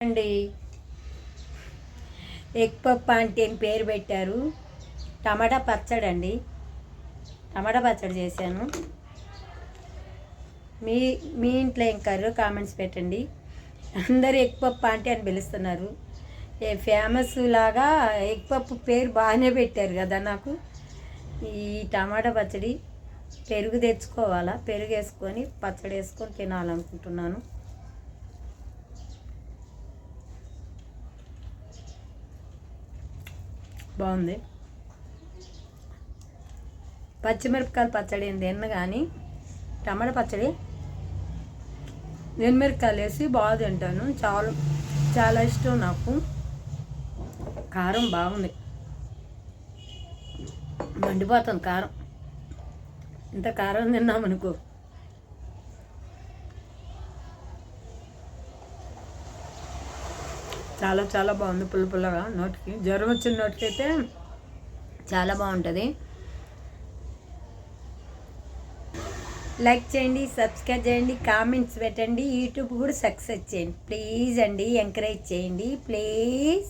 అండి ఎగ్ పప్పు అంటే అని పేరు పెట్టారు. టమాటా పచ్చడి అండి. టమాటా పచ్చడి చేశాను. మీ మీ ఇంట్లో ఏం కర్రీ కామెంట్స్ పెట్టండి. అందరూ ఎగ్ పప్పు అంటే అని పిలుస్తున్నారు. ఫేమస్ లాగా ఎగ్ పప్పు పేరు బాగానే పెట్టారు కదా. నాకు ఈ టమాటా పచ్చడి పెరుగు తెచ్చుకోవాలా, పెరుగు వేసుకొని పచ్చడి వేసుకొని తినాలనుకుంటున్నాను. బాగుంది. పచ్చిమిరపకాయలు పచ్చడి ఏం తిన్న కానీ టమాటా పచ్చడి మిరపకాయలు వేసి బాగా తింటాను. చాలా చాలా ఇష్టం నాకు. కారం బాగుంది, మండిపోతుంది కారం. ఇంత కారం తిన్నామనుకో. చాలా చాలా బాగుంది. పుల్ల పుల్లగా నోటికి జ్వరం వచ్చిన నోటికి అయితే చాలా బాగుంటుంది. లైక్ చేయండి, సబ్స్క్రైబ్ చేయండి, కామెంట్స్ పెట్టండి. యూట్యూబ్ కూడా సక్సెస్ చేయండి ప్లీజ్ అండి. ఎంకరేజ్ చేయండి ప్లీజ్.